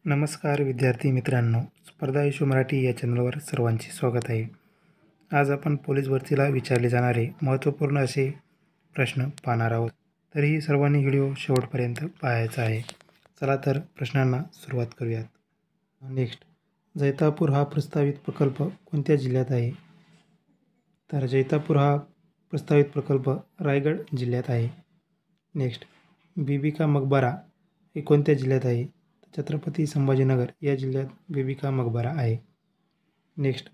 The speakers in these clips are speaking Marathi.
नमस्कार विद्यार्थी मित्रांनो, स्पर्धा इशू मराठी या चॅनलवर सर्वांचे स्वागत आहे. आज आपण पोलीस भरतीला विचारले जाणारे महत्त्वपूर्ण असे प्रश्न पाहणार आहोत. तरीही सर्वांनी व्हिडिओ शेवटपर्यंत पाहायचा आहे. चला तर प्रश्नांना सुरुवात करूयात. नेक्स्ट, जैतापूर हा प्रस्तावित प्रकल्प कोणत्या जिल्ह्यात आहे? तर जैतापूर हा प्रस्तावित प्रकल्प रायगड जिल्ह्यात आहे. नेक्स्ट, बीबी का मकबरा हे कोणत्या जिल्ह्यात आहे? छत्रपती संभाजीनगर या जिल्ह्यात बीबी का मकबरा आहे. नेक्स्ट,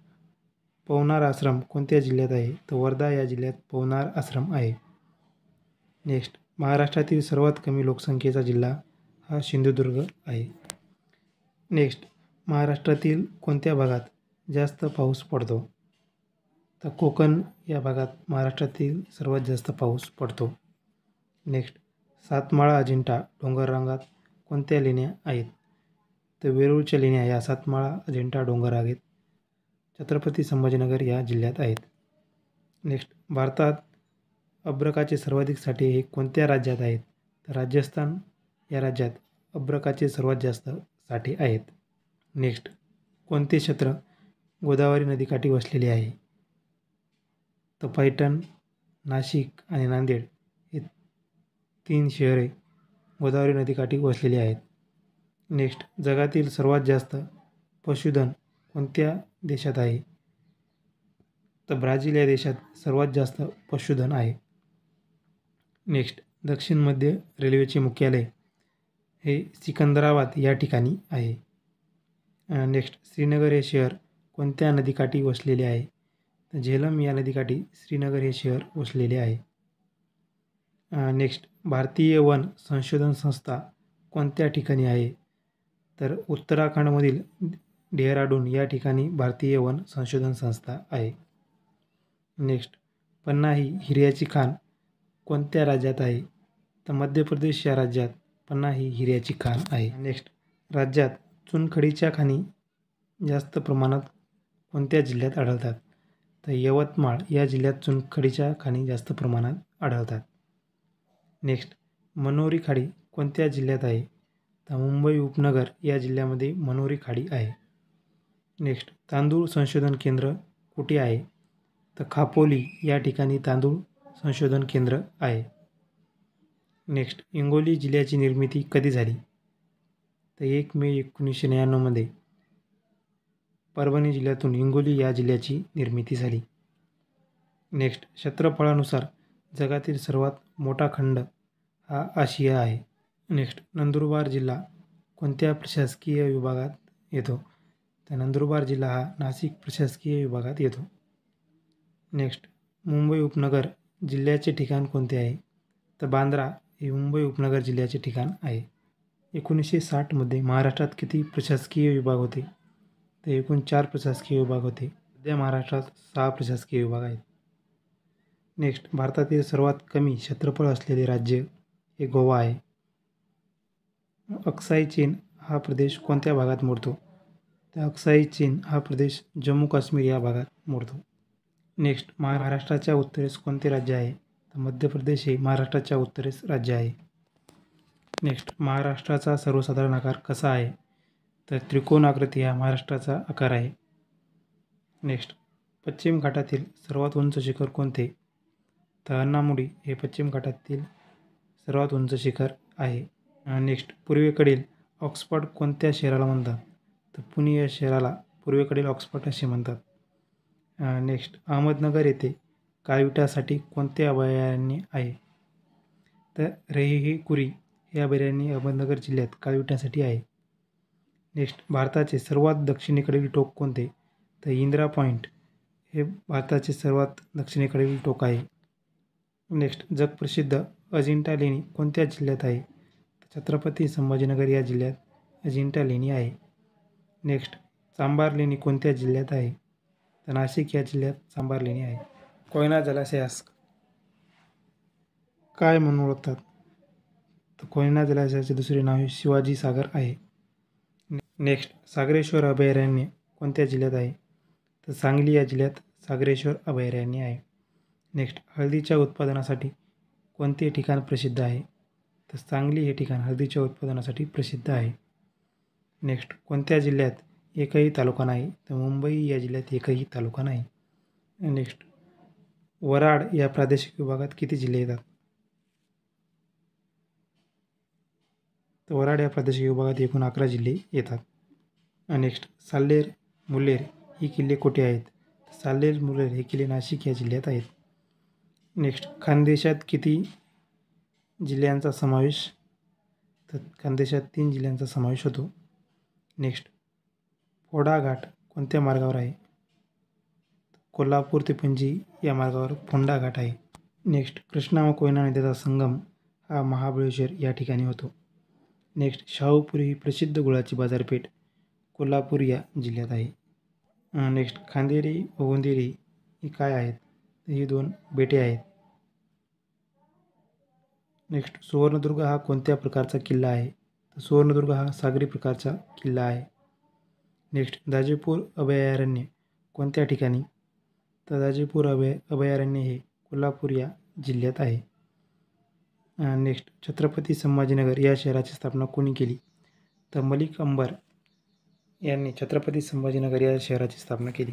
पवनार आश्रम कोणत्या जिल्ह्यात आहे? तर वर्धा या जिल्ह्यात पवनार आश्रम आहे. नेक्स्ट, महाराष्ट्रातील सर्वात कमी लोकसंख्येचा जिल्हा हा सिंधुदुर्ग आहे. नेक्स्ट, महाराष्ट्रातील कोणत्या भागात जास्त पाऊस पडतो? तर कोकण या भागात महाराष्ट्रातील सर्वात जास्त पाऊस पडतो. नेक्स्ट, सातमाळा अजिंठा डोंगररांगात कोणत्या लेण्या आहेत? तर वेरूळच्या लेण्या या सातमाळा अजिंठा डोंगररांगेत छत्रपती संभाजीनगर या जिल्ह्यात आहेत. नेक्स्ट, भारतात अभ्रकाचे सर्वाधिक साठे हे कोणत्या राज्यात आहेत? तर राजस्थान या राज्यात अभ्रकाचे सर्वात जास्त साठे आहेत. नेक्स्ट, कोणते क्षेत्र गोदावरी नदीकाठी वसलेले आहे? तर पैठण, नाशिक आणि नांदेड हे 3 शहरे गोदावरी नदीकाठी वसलेली आहेत. नेक्स्ट, जगातील सर्वात जास्त पशुधन कोणत्या देशात आहे? तर ब्राझील या देशात सर्वात जास्त पशुधन आहे. नेक्स्ट, दक्षिण मध्य रेल्वेचे मुख्यालय हे सिकंदराबाद या ठिकाणी आहे. नेक्स्ट, श्रीनगर हे शहर कोणत्या नदीकाठी वसलेले आहे? तर झेलम या नदीकाठी श्रीनगर हे शहर वसलेले आहे. नेक्स्ट, भारतीय वन संशोधन संस्था कोणत्या ठिकाणी आहे? तर उत्तराखंडमधील डेहराडून या ठिकाणी भारतीय वन संशोधन संस्था आहे. नेक्स्ट, पन्नाही हिऱ्याची खाण कोणत्या राज्यात आहे? तर मध्य प्रदेश या राज्यात पन्नाही हिऱ्याची खाण आहे. नेक्स्ट, राज्यात चुनखडीच्या खाणी जास्त प्रमाणात कोणत्या जिल्ह्यात आढळतात? तर यवतमाळ या जिल्ह्यात चुनखडीच्या खाणी जास्त प्रमाणात आढळतात. नेक्स्ट, मनोरी खाडी कोणत्या जिल्ह्यात आहे? तर मुंबई उपनगर या जिल्ह्यामध्ये मनोरी खाडी आहे. नेक्स्ट, तांदूळ संशोधन केंद्र कुठे आहे? तर खापोली या ठिकाणी तांदूळ संशोधन केंद्र आहे. नेक्स्ट, हिंगोली जिल्ह्याची निर्मिती कधी झाली? तर 1 मे 1999 परभणी जिल्ह्यातून हिंगोली या जिल्ह्याची निर्मिती झाली. नेक्स्ट, क्षेत्रफळानुसार जगातील सर्वात मोठा खंड हा आशिया आहे. नेक्स्ट, नंदुरबार जिल्हा कोणत्या प्रशासकीय विभागात येतो? तर नंदुरबार जिल्हा हा नाशिक प्रशासकीय विभागात येतो. नेक्स्ट, मुंबई उपनगर जिल्ह्याचे ठिकाण कोणते आहे? तर बांद्रा हे मुंबई उपनगर जिल्ह्याचे ठिकाण आहे. 1960 महाराष्ट्रात किती प्रशासकीय विभाग होते? तर एकूण 4 प्रशासकीय विभाग होते. सध्या महाराष्ट्रात 6 प्रशासकीय विभाग आहेत. नेक्स्ट, भारतातील सर्वात कमी क्षेत्रफळ असलेले राज्य हे गोवा आहे. अक्साई चीन हा प्रदेश कोणत्या भागात मोडतो? तर अक्साई चीन हा प्रदेश जम्मू काश्मीर या भागात मोडतो. नेक्स्ट, महाराष्ट्राच्या उत्तरेस कोणते राज्य आहे? तर मध्य प्रदेश हे महाराष्ट्राच्या उत्तरेस राज्य आहे. नेक्स्ट, महाराष्ट्राचा सर्वसाधारण आकार कसा आहे? तर त्रिकोणाकृती हा महाराष्ट्राचा आकार आहे. नेक्स्ट, पश्चिम घाटातील सर्वात उंच शिखर कोणते? तर अन्नामुडी हे पश्चिम घाटातील सर्वात उंच शिखर आहे. नेक्स्ट, पूर्वेकडील ऑक्सफर्ड कोणत्या शहराला म्हणतात? तर पुणे या शहराला पूर्वेकडील ऑक्सफर्ड असे म्हणतात. नेक्स्ट, अहमदनगर येथे काळविटासाठी कोणते अभयारण्य आहे? तर रेहीकुरी हे अभयारण्य अहमदनगर जिल्ह्यात काळविटासाठी आहे. नेक्स्ट, भारताचे सर्वात दक्षिणेकडील टोक कोणते? तर इंदिरा पॉईंट हे भारताचे सर्वात दक्षिणेकडील टोक आहे. नेक्स्ट, जगप्रसिद्ध अजिंठा लेणी कोणत्या जिल्ह्यात आहे? तर छत्रपती संभाजीनगर या जिल्ह्यात अजिंठा लेणी आहे. नेक्स्ट, चांभार लेणी कोणत्या जिल्ह्यात आहे? तर नाशिक या जिल्ह्यात चांभार लेणी आहे. कोयना जलाशयास काय म्हणून ओळखतात? तर कोयना जलाशयाचे दुसरे नाव हे शिवाजी सागर आहे. नेक्स्ट, सागरेश्वर अभयारण्य कोणत्या जिल्ह्यात आहे? तर सांगली या जिल्ह्यात सागरेश्वर अभयारण्य आहे. नेक्स्ट, हळदीच्या उत्पादनासाठी कोणते ठिकाण प्रसिद्ध आहे? तर सांगली हे ठिकाण हळदीच्या उत्पादनासाठी प्रसिद्ध आहे. नेक्स्ट कोणत्या जिल्ह्यात एकही तालुका नाही? तर मुंबई या जिल्ह्यात एकही तालुका नाही. नेक्स्ट वराड या प्रादेशिक विभागात किती जिल्हे येतात? तर वराड या प्रादेशिक विभागात एकूण 11 जिल्हे येतात. नेक्स्ट साल्हेर, मुल्हेर ही किल्ले कुठे आहेत? साल्हेर, मुल्हेर हे किल्ले नाशिक या जिल्ह्यात आहेत. नेक्स्ट खानदेशात किती जिल्ह्यांचा समावेश? तर खानदेशात 3 जिल्ह्यांचा समावेश होतो. नेक्स्ट फोडा घाट कोणत्या मार्गावर आहे? कोल्हापूर ते पणजी या मार्गावर फोंडा घाट आहे. नेक्स्ट कृष्णा व कोयना नद्यांचा संगम हा महाबळेश्वर या ठिकाणी होतो. नेक्स्ट शाहूपुरी ही प्रसिद्ध गुळाची बाजारपेठ कोल्हापूर या जिल्ह्यात आहे. नेक्स्ट खांदेरी व उंदेरी ही काय आहेत? ही 2 बेटे आहेत. नेक्स्ट सुवर्णदुर्ग हा कोणत्या प्रकारचा किल्ला आहे? तर सुवर्णदुर्ग हा सागरी प्रकारचा किल्ला आहे. नेक्स्ट दाजेपूर अभयारण्य कोणत्या ठिकाणी? तर दाजेपूर अभयारण्य हे कोल्हापूर या जिल्ह्यात आहे. नेक्स्ट छत्रपती संभाजीनगर या शहराची स्थापना कोणी केली? तर मलिक अंबर यांनी छत्रपती संभाजीनगर या शहराची स्थापना केली.